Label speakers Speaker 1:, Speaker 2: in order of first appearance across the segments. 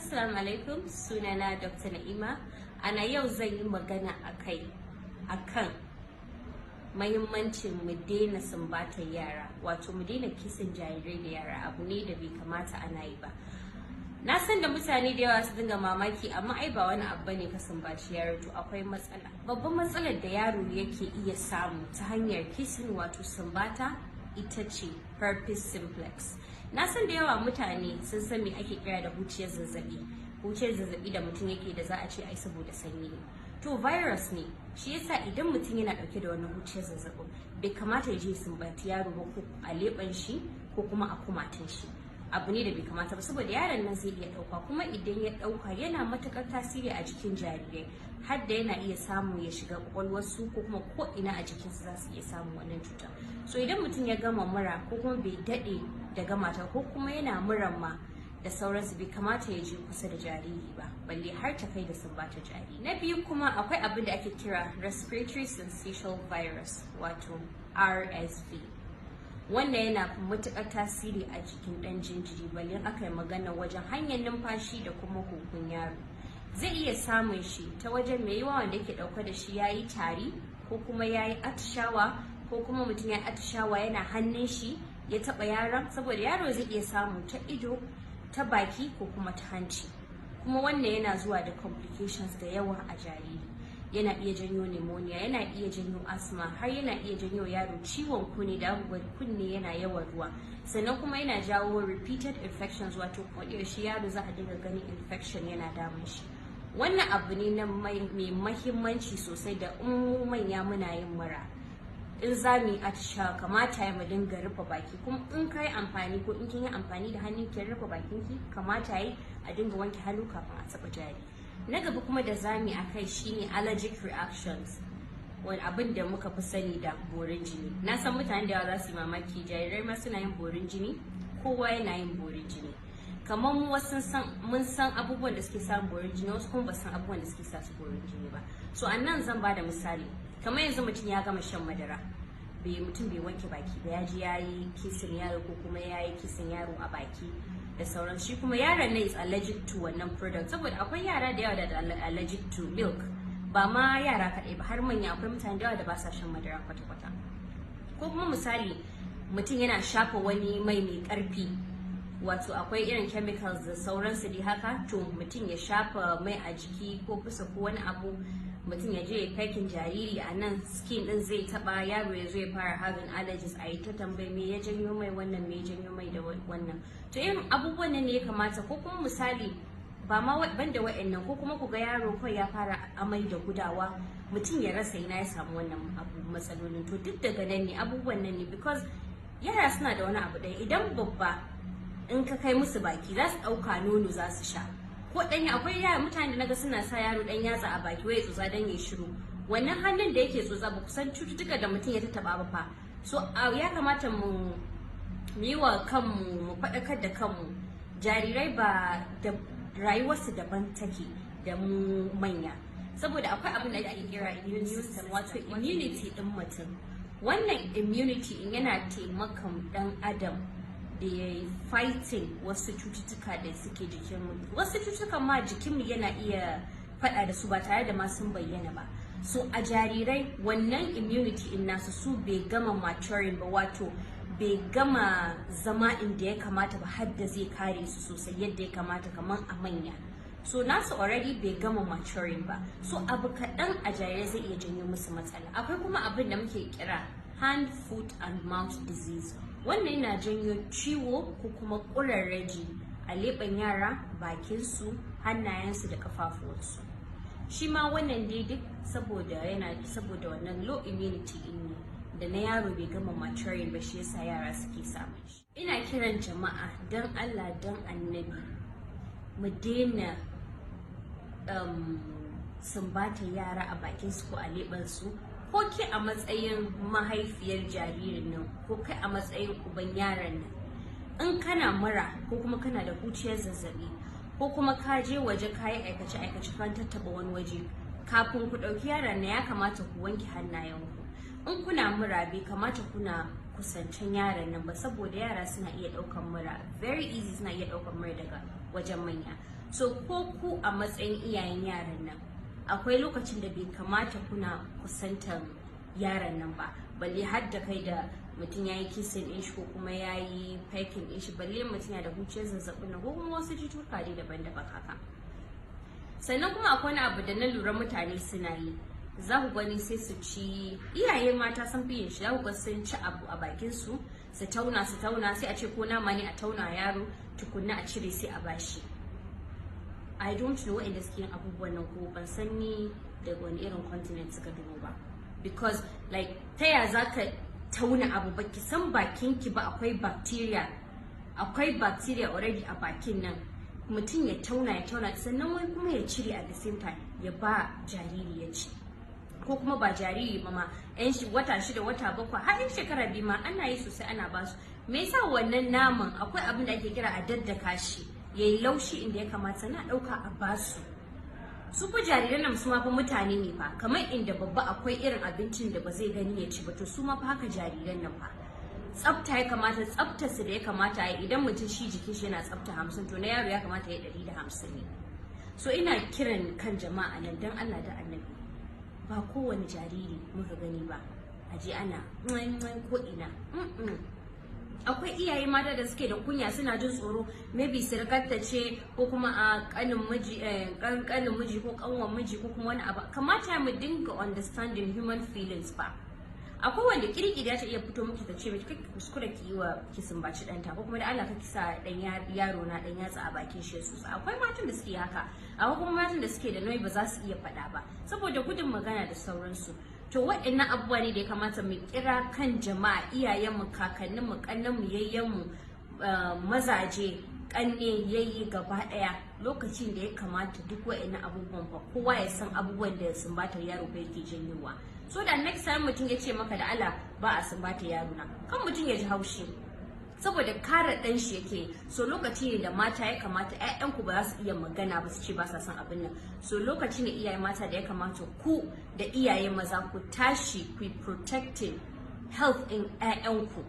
Speaker 1: Assalamu alaikum, sunana Dr. Na'ima. Ana yau zan yi magana akan mahimmancin mu daina sumbatar yara, wato mu daina kisan jarirai da yara. Abu ne da bai kamata ana yi ba. Na san da mutane da yawa su dinga mamaki, amma ai ba wani abu bane ka sumbaci yaro, to akwai matsala. Babban matsalar da yaro yake iya samu ta hanyar kissing wato sumbata ita ce herpes simplex. Na san da yawa mutane sun san me ake kira da huciyar zazzabi. Huciyar zazzabi da mutum yake da za a ce ai saboda sanyi ne. To virus ne, shi yasa idan mutum yana dauke da wannan huciyar zazzabin bai kamata ya je sumbaci yaro ba, ko a leɓen shi ko kuma a kumatun shi. Abu ne da bai kamata ba, saboda yaron nan zai iya dauka, kuma idan ya dauka yana matukar tasiri a jikin jarirai, har da yana iya samu ya shiga kwakwalwarsu ko kuma ko ina a jikinsu za su iya samun wannan cutar. So idan mutum ya gama mura ko kuma bai dade da gama ta, ko kuma yana muran ma da sauransu, bai kamata ya je kusa da jariri ba, balle har ta kai da sumbata jariri. Na biyu kuma akwai abin da ake kira respiratory syncytial virus wato RSV. Wannan yana matuƙar tasiri a jikin ɗan jinjiri, balle aka yi magana wajen hanyar numfashi da kuma huhun yaro. Zai iya samun shi ta wajen mai yawa wanda yake ɗauke da shi ya yi tari, ko kuma ya yi atishawa, ko kuma mutum ya yi atishawa yana hannun shi ya taɓa yaron, saboda yaro zai iya samu ta ido, ta baki ko kuma ta hanci. Kuma wannan yana zuwa da complications da yawa a jariri. Yana iya janyo pneumonia, yana iya janyo asthma, har yana iya janyo yaro ciwon kunne da abubuwan kunne yana yawan ruwa. Sannan kuma yana jawo repeated infections, wato shi yaro za a dinga ganin infection yana damun shi. Wannan abu ne na mai mahimmanci sosai da in manya muna yin mura, in za mu yi atishawa kamata ya mu dinga rufe baki, kuma in ka yi amfani ko in kin yi amfani da hannun ki rufe bakin ki, kamata yi a dinga wanke hannu kafin a taɓa jariri. Na gaba kuma da zami a kai shine allergic reactions, wani abin da muka fi sani da borin jini. Na san mutane da yawa za su yi mamaki, jarirai ma suna yin borin jini, kowa yana yin borin jini. Kamar mu wasu mun san abubuwan da suke sa borin jini, wasu kuma ba san abubuwan da suke sa su borin jini ba. So a nan zan ba da misali, kamar yanzu mutum ya gama shan madara, mutum bai wanke baki ba, ya ji ya yi kisin yaro ko kuma ya yi kisin yaro a baki da sauran shi, kuma yaron ne is allergic to wannan product. Saboda akwai yara da yawa da allergic to milk, ba ma yara kaɗai ba, har manya akwai mutane da yawa da ba sa shan madara kwata-kwata. Ko kuma misali mutum yana shafa wani mai ƙarfi, wato akwai irin chemicals da sauransu dai haka, to mutum ya shafa mai a jiki ko fusa ko wani abu, mutum ya je ya fakin jariri a nan, skin din zai taba, yaro ya zo ya fara having allergies, a yi ta tambayi me ya janyo mai wannan, me ya janyo mai da wannan. To irin abubuwan nan ne ya kamata. Ko kuma misali ba ma banda wa'annan, ko kuma ku ga yaro kawai ya fara amai da gudawa, mutum ya rasa ina ya samu wannan matsalolin. To duk daga nan ne, abubuwan nan ne, because yara suna da wani abu ɗaya, idan babba in ka kai musu baki za su ɗauka nono za su sha, ko ɗanya. Akwai yara mutane da naga suna sa yaro ɗan yatsa a baki wai tsotsa dan ya shiru. Wannan hannun da yake tsotsa ba kusan cututtuka da mutum ya tattaba ba fa. So ya kamata mu yi wa kanmu, mu faɗakar da kanmu. Jarirai ba da rayuwarsu daban take da mu manya, saboda akwai abin da ake kira immune system, wato immunity ɗin mutum. Wannan immunity in yana taimakon ɗan adam da ya yi fighting wasu cututtuka da suke jikinmu. Wasu cututtukan ma jikinmu yana iya faɗa da su ba tare da ma sun bayyana ba. So a jarirai wannan immunity in nasu su bai gama maturing ba, wato bai gama zama inda ya kamata ba, har da zai kare su sosai yadda ya kamata kamar a manya. So nasu already bai gama maturing ba, so abu kaɗan a jarirai zai iya janyo musu matsala. Akwai kuma abin da muke kira hand, foot and mouth disease. Wannan yana janyo ciwo ko kuma ƙurarraji a leɓen yara, bakinsu, hannayensu da ƙafafuwansu. Shi ma wannan dai duk saboda wannan low immunity ne da na yaro bai gama maturing ba, shi yasa yara suke samun shi. Ina kiran jama'a don Allah don Annabi mu daina sumbata yara a bakinsu ko a leɓensu. Ko ke a matsayin mahaifiyar jaririn nan, ko kai a matsayin uban yaron nan, in kana mura ko kuma kana da huciyar zazzabi, ko kuma ka je waje ka yi aikace kan tattaba wani waje, kafin ku ɗauki yaron nan ya kamata ku wanke hannayenku. In kuna mura bai kamata kuna kusancin yaron nan ba, saboda yara suna iya ɗaukan mura very easy, suna iya ɗaukan mura daga wajen manya. So ko ku a matsayin iyayen yaran nan akwai lokacin da bai kamata kuna kusantar yaran nan ba, balle har da kai da mutum ya yi kisin ɗin shi ko kuma ya yi pekin ɗin shi, balle mutum ya da huciyar zazzabin nan ko kuma wasu cututtuka dai daban-daban haka. Sannan kuma akwai wani abu da na lura mutane suna yi, za ku gani sai su ci, iyaye mata sun fi yin shi, za ku ga sun ci abu a bakin su tauna sai a ce ko nama ne a tauna yaro tukunna a cire sai a bashi. I don't know inda suke yin abubuwan nan, ko ban san ni daga wani irin continent suka dubo ba, because like ta ya za ka tauna abu baki san bakin ki ba akwai bacteria already a bakin nan, mutum ya tauna sannan wani kuma ya cire at the same time ya ba jariri ya ci, ko kuma ba jariri ba ma yan wata 6 wata 7 har yan shekara 2 ma ana yi sosai ana ba su. Me yasa wannan naman akwai abin da ake kira a daddaka shi yayi laushi inda ya kamata na dauka a basu. Su fa jariran nan su ma fa mutane ne fa, kamar inda babba akwai irin abincin da ba zai gani ya ci ba, to su ma fa haka jariran nan fa. Tsafta ya kamata, tsaftarsa da ya kamata a yi, idan mutum shi jikin shi yana tsafta 50 to na yaro ya kamata ya 150 ne. So ina kiran kan jama'a nan dan Allah da Annabi, ba kowane jariri muka gani ba aje ana ko ina. Akwai iyaye mata da suke da kunya, suna jin tsoro maybe sirkarta ce ko kuma a kanin miji ko kanwan miji ko kuma wani abu. Kamata mu dinga understanding human feelings ba. Akwai wanda kirkiri ya ta iya fito miki ta ce miki kai kuskure ki yi wa ki sumbaci danta, ko kuma da Allah kake sa dan yaro na dan yatsa a bakin shi su. Akwai matan da suke haka, akwai kuma matan da suke da nauyi ba za su iya faɗa ba saboda gudun magana da sauransu. To waɗannan abubuwa ne da ya kamata mu kira kan jama'a, iyayenmu, kakanninmu, kannanmu, yayyenmu, mazaje, kanne, yayi gaba daya, lokacin da ya kamata duk waɗannan abubuwan fa kowa ya san abubuwan da sumbatar yaro ba yake janyowa. So da next time mutum ya ce maka da Allah ba a sumbatar yaro na, kan mutum ya ji haushi saboda kare dan shi yake. So lokaci ne da mata ya kamata, ƴaƴanku ba za su iya magana ba su ce ba sa son abin nan. So lokaci ne iyaye mata da ya kamata ku da iyaye maza ku tashi ku protecting health in ƴaƴanku,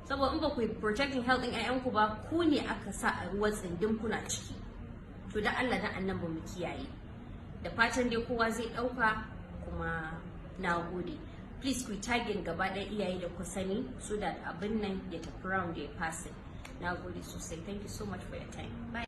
Speaker 1: saboda in ba ku protecting health in ƴaƴanku ba, ku ne aka sa a ruwan tsindin kuna ciki. To da Allah dan annabi mu kiyaye. Da fatan dai kowa zai dauka, kuma na gode. Please ku tagging gaba ɗaya iyaye da ku sani so that abin nan ya tafi round ya pass. Na gode sosai. Thank you so much for your time. Bye.